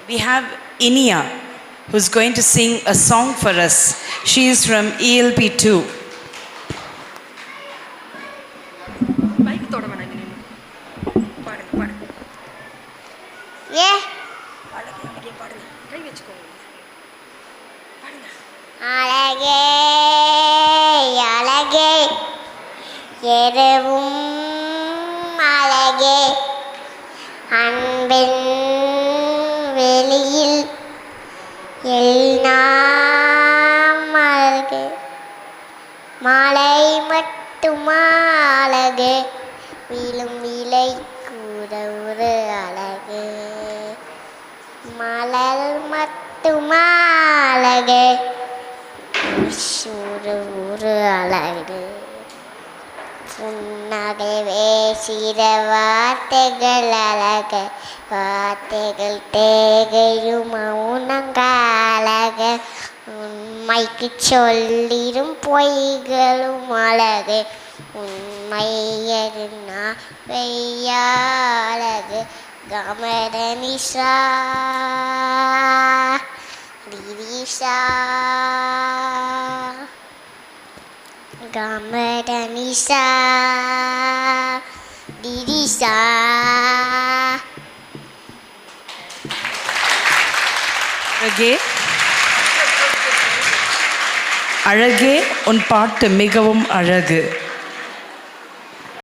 we have Inia, who's going to sing a song for us. She is from ELP 2. அழகே அழகே எதுவும் அழகே அன்பின் வெளியில் எல்லாம் அழகு மாலை மட்டுமா அழகு விழும் விலை கூட ஒரு அழகு மலர் மட்டுமா அழகு ஒரு அழகு புன்னகை பேசிட வார்த்தைகள் அழகு வார்த்தைகள் தேகையும் மௌனங்க உண்மைக்கு சொல்லிடும் பொய்களும் அழகு உண்மை எதுனா பெய்யா அழகு கமர நிஷா திரிஷா கமர நிஷா திரிஷா. அழகே அழகே உன் பாட்டு மிகவும் அழகு.